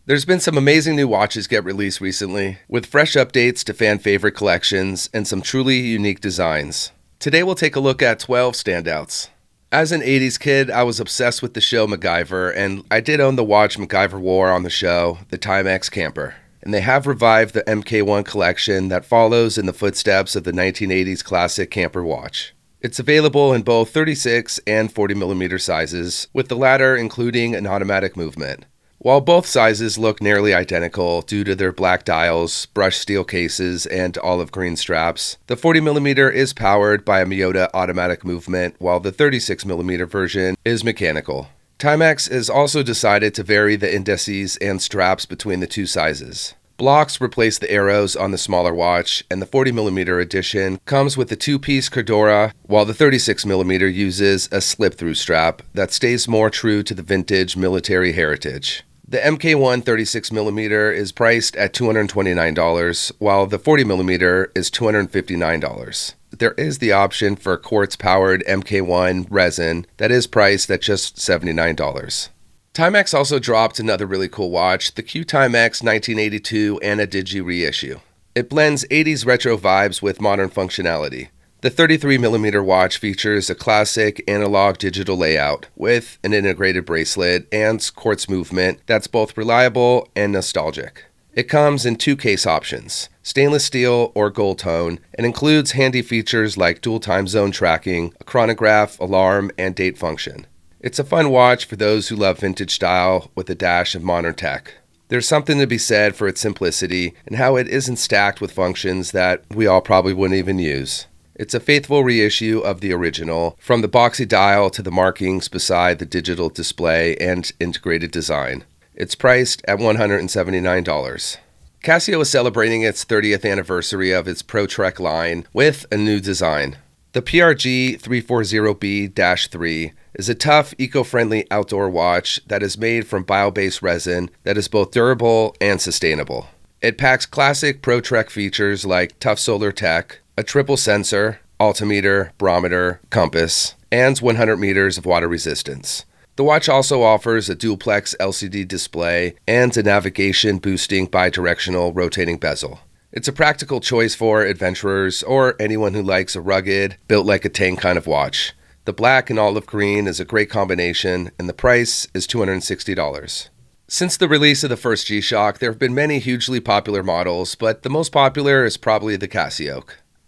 There's been some amazing new watches get released recently, with fresh updates to fan-favorite collections and some truly unique designs. Today we'll take a look at 12 standouts. As an 80s kid, I was obsessed with the show MacGyver, and I did own the watch MacGyver wore on the show, the Timex Camper. And they have revived the MK1 collection that follows in the footsteps of the 1980s classic camper watch. It's available in both 36 and 40mm sizes, with the latter including an automatic movement. While both sizes look nearly identical due to their black dials, brushed steel cases, and olive green straps, the 40mm is powered by a Mido automatic movement, while the 36mm version is mechanical. Timex has also decided to vary the indices and straps between the two sizes. Blocks replace the arrows on the smaller watch, and the 40mm edition comes with a two-piece Cordura, while the 36mm uses a slip-through strap that stays more true to the vintage military heritage. The MK1 36mm is priced at $229, while the 40mm is $259. There is the option for quartz-powered MK1 resin that is priced at just $79. Timex also dropped another really cool watch, the Q-Timex 1982 Anna Digi reissue. It blends 80s retro vibes with modern functionality. The 33mm watch features a classic analog digital layout with an integrated bracelet and quartz movement that's both reliable and nostalgic. It comes in two case options, stainless steel or gold tone, and includes handy features like dual time zone tracking, a chronograph, alarm, and date function. It's a fun watch for those who love vintage style with a dash of modern tech. There's something to be said for its simplicity and how it isn't stacked with functions that we all probably wouldn't even use. It's a faithful reissue of the original, from the boxy dial to the markings beside the digital display and integrated design. It's priced at $179. Casio is celebrating its 30th anniversary of its ProTrek line with a new design. The PRG 340B-3 is a tough, eco-friendly outdoor watch that is made from bio-based resin that is both durable and sustainable. It packs classic ProTrek features like tough solar tech, a triple sensor, altimeter, barometer, compass, and 100 meters of water resistance. The watch also offers a dualplex LCD display and a navigation-boosting bidirectional rotating bezel. It's a practical choice for adventurers or anyone who likes a rugged, built-like-a-tank kind of watch. The black and olive green is a great combination, and the price is $260. Since the release of the first G-Shock, there have been many hugely popular models, but the most popular is probably the Casio.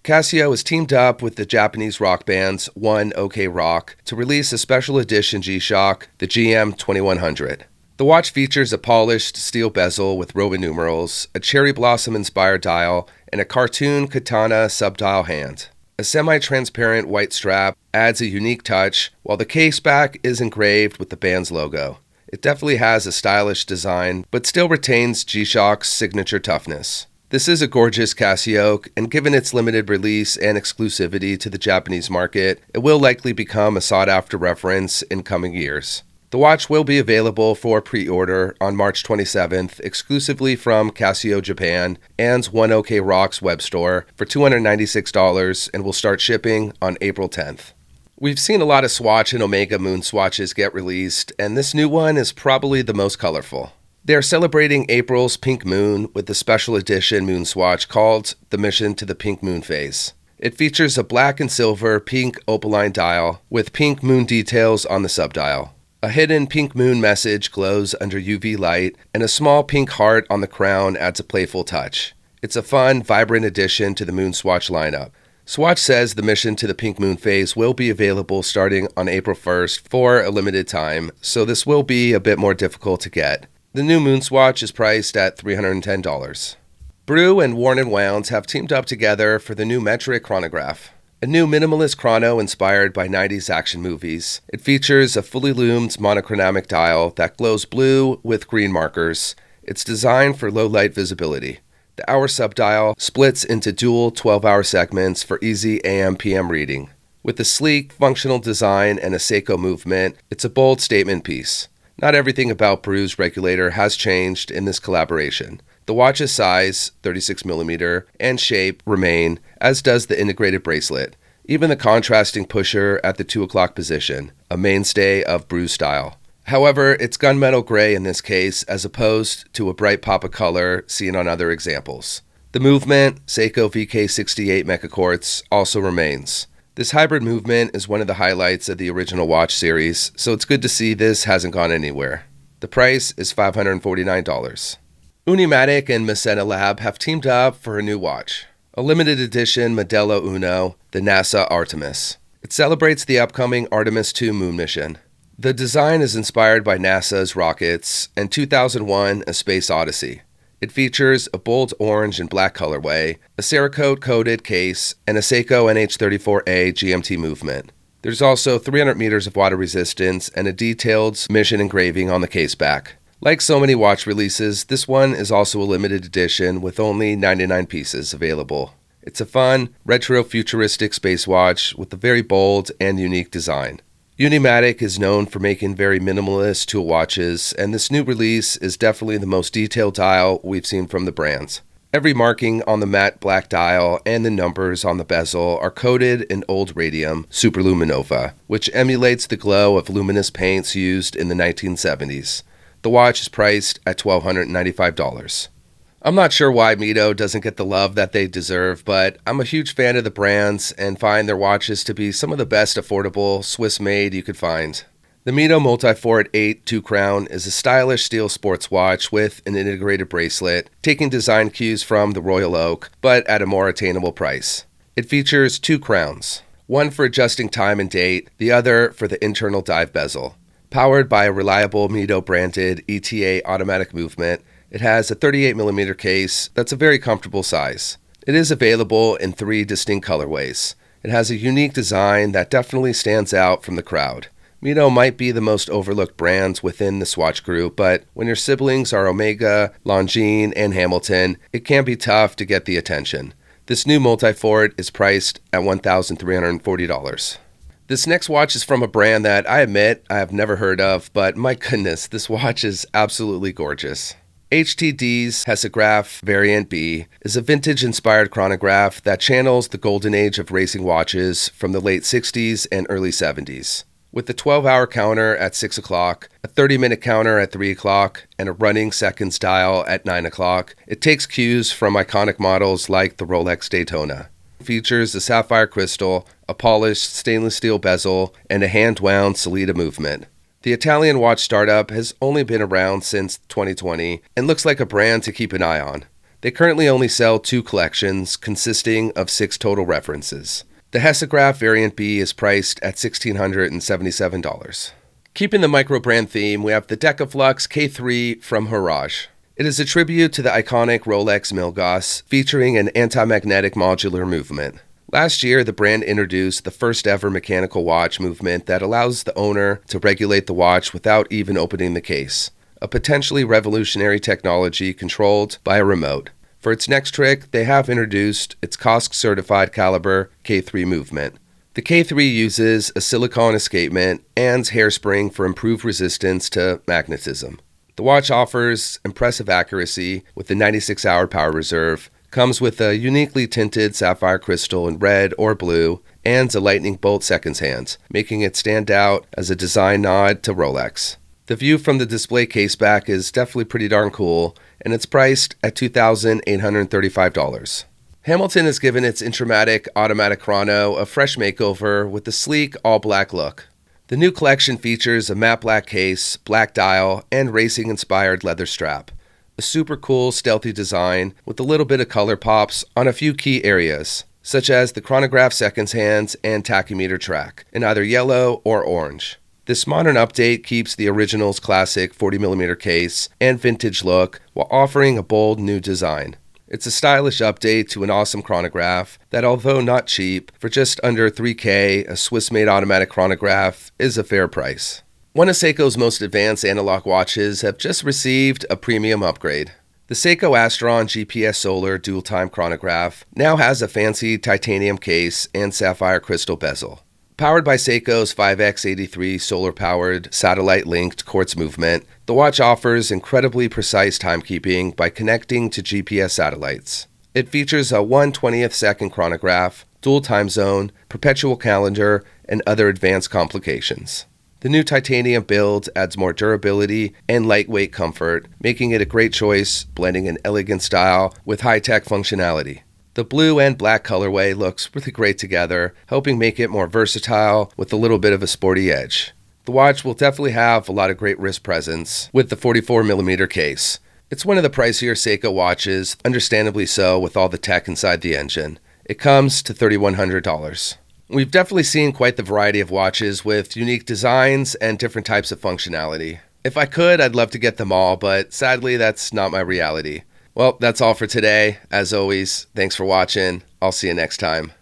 Casio has teamed up with the Japanese rock bands One OK Rock to release a special edition G-Shock, the GM 2100. The watch features a polished steel bezel with Roman numerals, a cherry blossom-inspired dial, and a cartoon katana subdial hand. A semi-transparent white strap adds a unique touch, while the case back is engraved with the band's logo. It definitely has a stylish design, but still retains G-Shock's signature toughness. This is a gorgeous Casio, and given its limited release and exclusivity to the Japanese market, it will likely become a sought-after reference in coming years. The watch will be available for pre-order on March 27th, exclusively from Casio Japan and One OK Rock's web store for $296, and will start shipping on April 10th. We've seen a lot of Swatch and Omega Moonswatches get released, and this new one is probably the most colorful. They are celebrating April's pink moon with a special edition Moonswatch called The Mission to the Pink Moon Phase. It features a black and silver pink opaline dial with pink moon details on the subdial. A hidden pink moon message glows under UV light, and a small pink heart on the crown adds a playful touch. It's a fun, vibrant addition to the Moonswatch lineup. Swatch says the Mission to the Pink Moon Phase will be available starting on April 1st for a limited time, so this will be a bit more difficult to get. The new Moonswatch is priced at $310. Brew and Worn & Wound have teamed up together for the new Metric chronograph. A new minimalist chrono inspired by 90s action movies. It features a fully loomed monochromatic dial that glows blue with green markers. It's designed for low light visibility. The hour subdial splits into dual 12-hour segments for easy AM/PM reading. With a sleek, functional design and a Seiko movement, it's a bold statement piece. Not everything about Brew's regulator has changed in this collaboration. The watch's size, 36mm, and shape remain, as does the integrated bracelet. Even the contrasting pusher at the 2 o'clock position, a mainstay of Brew style. However, it's gunmetal gray in this case as opposed to a bright pop of color seen on other examples. The movement, Seiko VK68 Mecha Quartz, also remains. This hybrid movement is one of the highlights of the original watch series, so it's good to see this hasn't gone anywhere. The price is $549. Intra-Matic and Masena Lab have teamed up for a new watch, a limited edition Modelo Uno, the NASA Artemis. It celebrates the upcoming Artemis II moon mission. The design is inspired by NASA's rockets and 2001: A Space Odyssey. It features a bold orange and black colorway, a Cerakote-coated case, and a Seiko NH34A GMT movement. There's also 300 meters of water resistance and a detailed mission engraving on the case back. Like so many watch releases, this one is also a limited edition with only 99 pieces available. It's a fun, retro-futuristic space watch with a very bold and unique design. Intra-Matic is known for making very minimalist tool watches, and this new release is definitely the most detailed dial we've seen from the brands. Every marking on the matte black dial and the numbers on the bezel are coated in old radium superluminova, which emulates the glow of luminous paints used in the 1970s. The watch is priced at $1,295. I'm not sure why Mido doesn't get the love that they deserve, but I'm a huge fan of the brands and find their watches to be some of the best affordable Swiss-made you could find. The Mido Multifort 8 2-crown is a stylish steel sports watch with an integrated bracelet, taking design cues from the Royal Oak, but at a more attainable price. It features 2 crowns, one for adjusting time and date, the other for the internal dive bezel. Powered by a reliable Mido-branded ETA automatic movement, it has a 38mm case that's a very comfortable size. It is available in 3 distinct colorways. It has a unique design that definitely stands out from the crowd. Mido might be the most overlooked brand within the Swatch group, but when your siblings are Omega, Longines, and Hamilton, it can be tough to get the attention. This new Multifort is priced at $1,340. This next watch is from a brand that I admit I have never heard of, but my goodness, this watch is absolutely gorgeous. HTD's Hessograph Variant B is a vintage-inspired chronograph that channels the golden age of racing watches from the late 60s and early 70s. With the 12-hour counter at 6 o'clock, a 30-minute counter at 3 o'clock, and a running seconds dial at 9 o'clock, it takes cues from iconic models like the Rolex Daytona. It features a sapphire crystal, a polished stainless steel bezel, and a hand-wound Solita movement. The Italian watch startup has only been around since 2020 and looks like a brand to keep an eye on. They currently only sell 2 collections consisting of 6 total references. The Hessograph Variant B is priced at $1,677. Keeping the Microbrand theme, we have the Decaflux K3 from Haraj. It is a tribute to the iconic Rolex Milgauss, featuring an anti-magnetic modular movement. Last year, the brand introduced the first ever mechanical watch movement that allows the owner to regulate the watch without even opening the case, a potentially revolutionary technology controlled by a remote. For its next trick, they have introduced its COSC-certified caliber K3 movement. The K3 uses a silicone escapement and hairspring for improved resistance to magnetism. The watch offers impressive accuracy with the 96-hour power reserve, comes with a uniquely tinted sapphire crystal in red or blue, and a lightning bolt seconds hand, making it stand out as a design nod to Rolex. The view from the display case back is definitely pretty darn cool, and it's priced at $2,835. Hamilton has given its Intra-Matic automatic chrono a fresh makeover with a sleek all-black look. The new collection features a matte black case, black dial, and racing-inspired leather strap. A super cool, stealthy design with a little bit of color pops on a few key areas, such as the chronograph seconds hands and tachymeter track, in either yellow or orange. This modern update keeps the original's classic 40mm case and vintage look while offering a bold new design. It's a stylish update to an awesome chronograph that, although not cheap, for just under $3,000, a Swiss-made automatic chronograph is a fair price. One of Seiko's most advanced analog watches have just received a premium upgrade. The Seiko Astron GPS Solar dual-time chronograph now has a fancy titanium case and sapphire crystal bezel. Powered by Seiko's 5X83 solar-powered satellite-linked quartz movement, the watch offers incredibly precise timekeeping by connecting to GPS satellites. It features a 1/20th second chronograph, dual time zone, perpetual calendar, and other advanced complications. The new titanium build adds more durability and lightweight comfort, making it a great choice, blending an elegant style with high-tech functionality. The blue and black colorway looks really great together, helping make it more versatile with a little bit of a sporty edge. The watch will definitely have a lot of great wrist presence with the 44mm case. It's one of the pricier Seiko watches, understandably so with all the tech inside the engine. It comes to $3,100. We've definitely seen quite the variety of watches with unique designs and different types of functionality. If I could, I'd love to get them all, but sadly that's not my reality. Well, that's all for today. As always, thanks for watching. I'll see you next time.